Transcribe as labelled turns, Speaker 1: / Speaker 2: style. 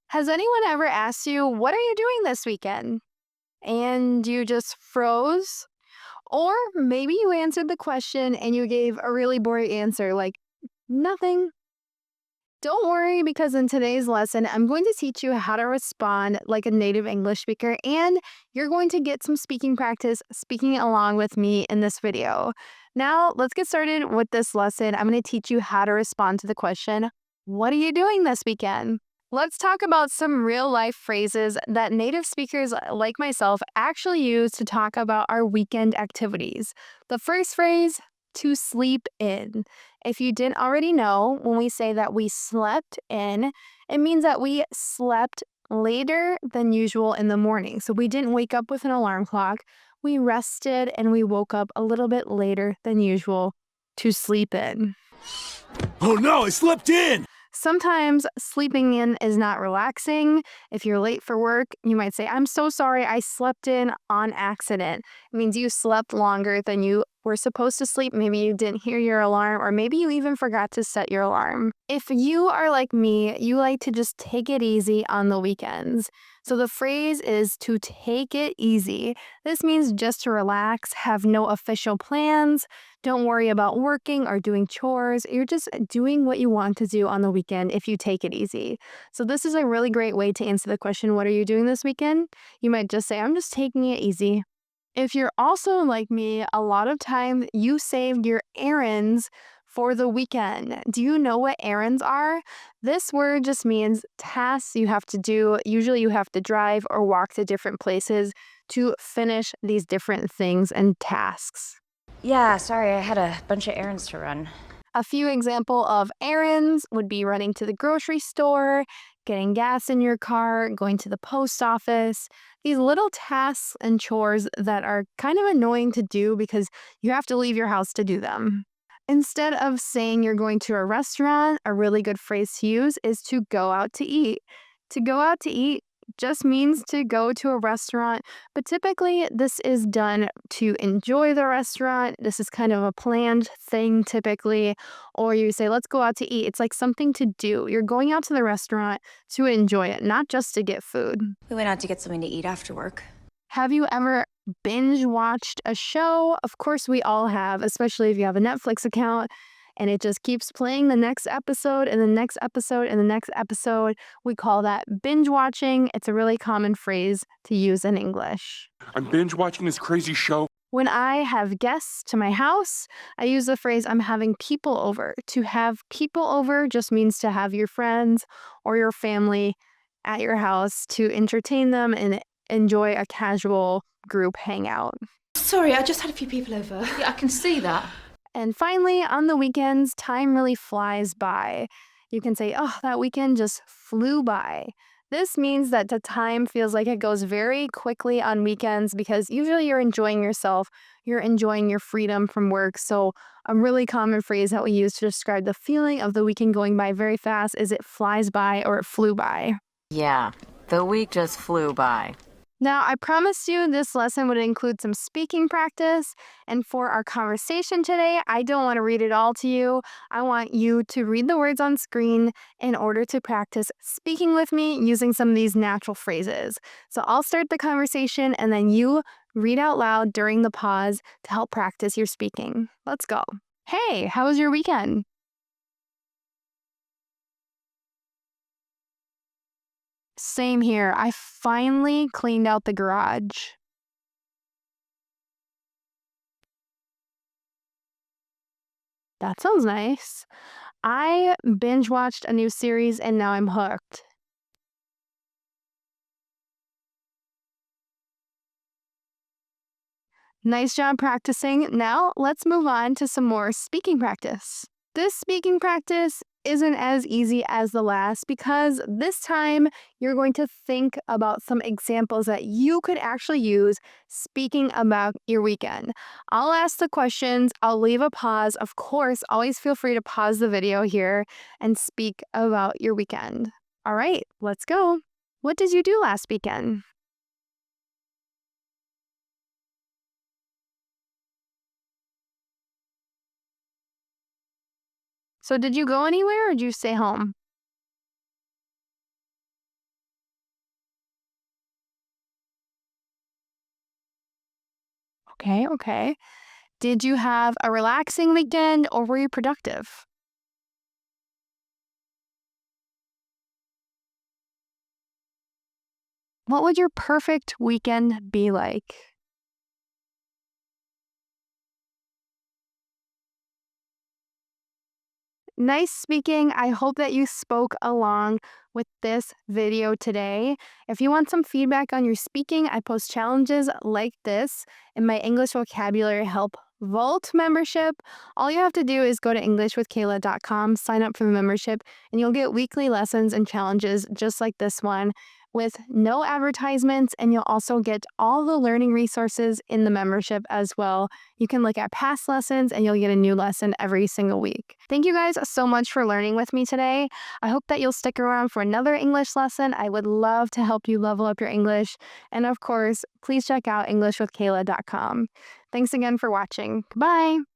Speaker 1: Has anyone ever asked you, "What are you doing this weekend?" And you just froze? Or maybe you answered the question and you gave a really boring answer like, "Nothing." Don't worry, because in today's lesson, I'm going to teach you how to respond like a native English speaker, and you're going to get some speaking practice speaking along with me in this video. Now, let's get started with this lesson. I'm going to teach you how to respond to the question, "What are you doing this weekend?" Let's talk about some real life phrases that native speakers like myself actually use to talk about our weekend activities. The first phrase, to sleep in. If you didn't already know, when we say that we slept in, it means that we slept later than usual in the morning. So we didn't wake up with an alarm clock. We rested and we woke up a little bit later than usual to sleep in.
Speaker 2: Oh no, I slept in!
Speaker 1: Sometimes sleeping in is not relaxing. If you're late for work, you might say, "I'm so sorry, I slept in on accident." It means you slept longer than you were supposed to sleep. Maybe you didn't hear your alarm, or maybe you even forgot to set your alarm. If you are like me, you like to just take it easy on the weekends. So the phrase is to take it easy. This means just to relax, have no official plans, don't worry about working or doing chores. You're just doing what you want to do on the weekend if you take it easy. So, this is a really great way to answer the question, "What are you doing this weekend?" You might just say, "I'm just taking it easy." If you're also like me, a lot of time you saved your errands for the weekend. Do you know what errands are? This word just means tasks you have to do. Usually, you have to drive or walk to different places to finish these different things and tasks.
Speaker 3: Yeah, sorry, I had a bunch of errands to run.
Speaker 1: A few example of errands would be running to the grocery store, getting gas in your car, going to the post office. These little tasks and chores that are kind of annoying to do because you have to leave your house to do them. Instead of saying you're going to a restaurant, a really good phrase to use is to go out to eat. To go out to eat just means to go to a restaurant, but typically this is done to enjoy the restaurant. This is kind of a planned thing typically, or you say, "Let's go out to eat." It's like something to do. You're going out to the restaurant to enjoy it, not just to get food.
Speaker 3: We went out to get something to eat after work.
Speaker 1: Have you ever binge watched a show? Of course, we all have, especially if you have a Netflix account and it just keeps playing the next episode and the next episode and the next episode. We call that binge watching. It's a really common phrase to use in English.
Speaker 2: I'm binge watching this crazy show.
Speaker 1: When I have guests to my house, I use the phrase, "I'm having people over." To have people over just means to have your friends or your family at your house to entertain them and enjoy a casual group hangout.
Speaker 4: Sorry, I just had a few people over.
Speaker 5: Yeah, I can see that.
Speaker 1: And finally, on the weekends, time really flies by. You can say, "Oh, that weekend just flew by." This means that the time feels like it goes very quickly on weekends because usually you're enjoying yourself, you're enjoying your freedom from work. So, a really common phrase that we use to describe the feeling of the weekend going by very fast is "it flies by" or "it flew by."
Speaker 5: Yeah, the week just flew by.
Speaker 1: Now, I promised you this lesson would include some speaking practice. And for our conversation today, I don't want to read it all to you. I want you to read the words on screen in order to practice speaking with me using some of these natural phrases. So I'll start the conversation and then you read out loud during the pause to help practice your speaking. Let's go. "Hey, how was your weekend?" "Same here. I finally cleaned out the garage." "That sounds nice." "I binge watched a new series and now I'm hooked." Nice job practicing. Now let's move on to some more speaking practice. This speaking practice isn't as easy as the last because this time you're going to think about some examples that you could actually use speaking about your weekend. I'll ask the questions, I'll leave a pause. Of course, always feel free to pause the video here and speak about your weekend. All right, let's go. What did you do last weekend? So did you go anywhere or did you stay home? Okay, okay. Did you have a relaxing weekend or were you productive? What would your perfect weekend be like? Nice speaking. I hope that you spoke along with this video today. If you want some feedback on your speaking, I post challenges like this in my English Vocabulary Help Vault membership. All you have to do is go to englishwithkayla.com, sign up for the membership, and you'll get weekly lessons and challenges just like this one with no advertisements, and you'll also get all the learning resources in the membership as well. You can look at past lessons and you'll get a new lesson every single week. Thank you guys so much for learning with me today. I hope that you'll stick around for another English lesson. I would love to help you level up your English. And of course, please check out englishwithkayla.com. Thanks again for watching. Bye.